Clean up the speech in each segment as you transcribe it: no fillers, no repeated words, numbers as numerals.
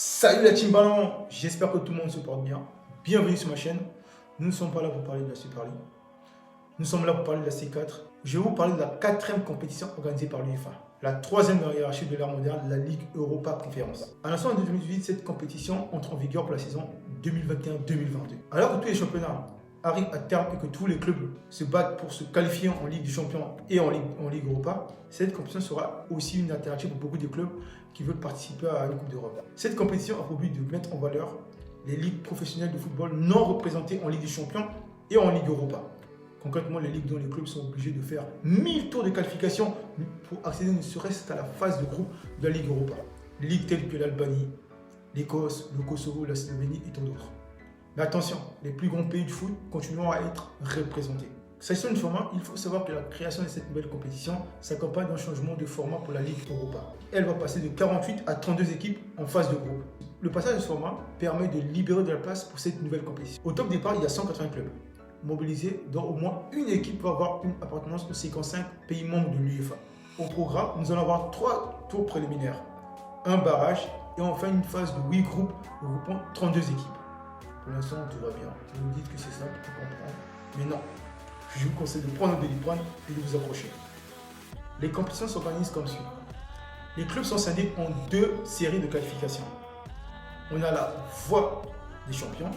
Salut la team ballon, j'espère que tout le monde se porte bien. Bienvenue sur ma chaîne. Nous ne sommes pas là pour parler de la Super League. Nous sommes là pour parler de la C4. Je vais vous parler de la 4e compétition organisée par l'UEFA. La 3e dans la hiérarchie de l'ère moderne, la Ligue Europa Conférence. À l'instant de 2018, cette compétition entre en vigueur pour la saison 2021-2022. Alors que tous les championnats arrivent à terme et que tous les clubs se battent pour se qualifier en Ligue des Champions et en Ligue Europa, cette compétition sera aussi une alternative pour beaucoup de clubs qui veulent participer à une Coupe d'Europe. Cette compétition a pour but de mettre en valeur les ligues professionnelles de football non représentées en Ligue des Champions et en Ligue Europa. Concrètement, les ligues dont les clubs sont obligés de faire 1000 tours de qualification pour accéder ne serait-ce qu'à la phase de groupe de la Ligue Europa. Les ligues telles que l'Albanie, l'Écosse, le Kosovo, la Slovénie et tant d'autres. Mais attention, les plus grands pays du foot continueront à être représentés. S'agissant du format, il faut savoir que la création de cette nouvelle compétition s'accompagne d'un changement de format pour la Ligue Europa. Elle va passer de 48 à 32 équipes en phase de groupe. Le passage de ce format permet de libérer de la place pour cette nouvelle compétition. Au top départ, il y a 180 clubs mobilisés, dont au moins une équipe va avoir une appartenance aux 55 pays membres de l'UEFA. Au programme, nous allons avoir 3 tours préliminaires, un barrage et enfin une phase de 8 groupes regroupant 32 équipes. Pour l'instant, tout va bien. Vous me dites que c'est simple à comprendre, mais non. Je vous conseille de prendre le Doliprane et de vous approcher. Les compétitions s'organisent comme suit. Les clubs sont scindés en 2 séries de qualification. On a la voie des champions.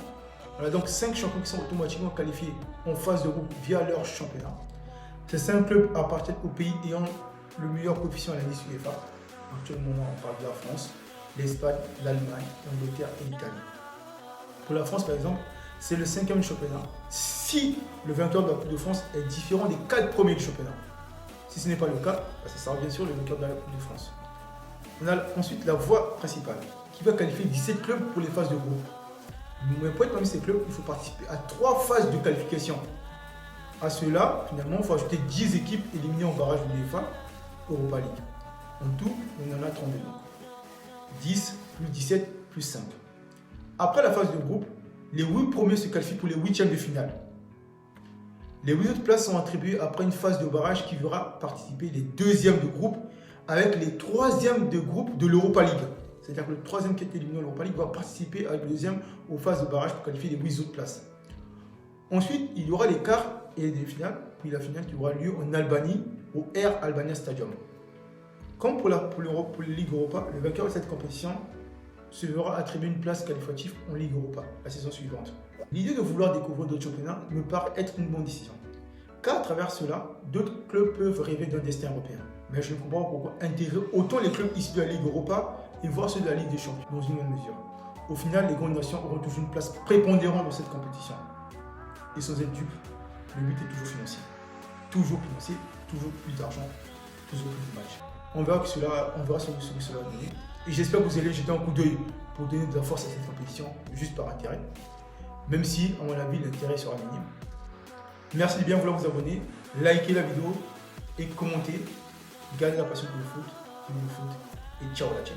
On a donc 5 champions qui sont automatiquement qualifiés en phase de groupe via leur championnat. Ces 5 clubs appartiennent aux pays ayant le meilleur coefficient à l'indice UEFA. Actuellement, on parle de la France, l'Espagne, l'Allemagne, l'Angleterre et l'Italie. Pour la France, par exemple, c'est le 5e championnat. Si le vainqueur de la Coupe de France est différent des 4 premiers du championnat. Si ce n'est pas le cas, ça sera bien sûr le vainqueur de la Coupe de France. On a ensuite la voie principale, qui va qualifier 17 clubs pour les phases de groupe. Mais pour être parmi ces clubs, il faut participer à 3 phases de qualification. À cela, finalement, il faut ajouter 10 équipes éliminées en barrage de l'UEFA Europa League. En tout, on en a 32. 10 plus 17 plus 5. Après la phase de groupe, les 8 premiers se qualifient pour les 8e de finale. Les 8 autres places sont attribuées après une phase de barrage qui verra participer les 2e de groupe avec les 3e de groupe de l'Europa League. C'est-à-dire que le 3e qui est éliminé en Europa League va participer avec le 2e aux phases de barrage pour qualifier les 8 autres places. Ensuite, il y aura les quarts et les demi-finales, puis la finale qui aura lieu en Albanie au Air Albania Stadium. Comme pour la Ligue Europa, le vainqueur de cette compétition se verra attribuer une place qualificative en Ligue Europa la saison suivante. L'idée de vouloir découvrir d'autres championnats me paraît être une bonne décision. Car à travers cela, d'autres clubs peuvent rêver d'un destin européen. Mais je ne comprends pas pourquoi intégrer autant les clubs issus de la Ligue Europa et voir ceux de la Ligue des Champions dans une même mesure. Au final, les grandes nations auront toujours une place prépondérante dans cette compétition. Et sans être dupe, le but est toujours financier. Toujours financier, toujours plus d'argent, toujours plus de matchs. On verra ce que cela va donner. Et j'espère que vous allez jeter un coup d'œil pour donner de la force à cette compétition, juste par intérêt. Même si, à mon avis, l'intérêt sera minime. Merci de bien vouloir vous abonner, liker la vidéo et commenter. Gardez la passion pour le foot, et ciao la chaîne.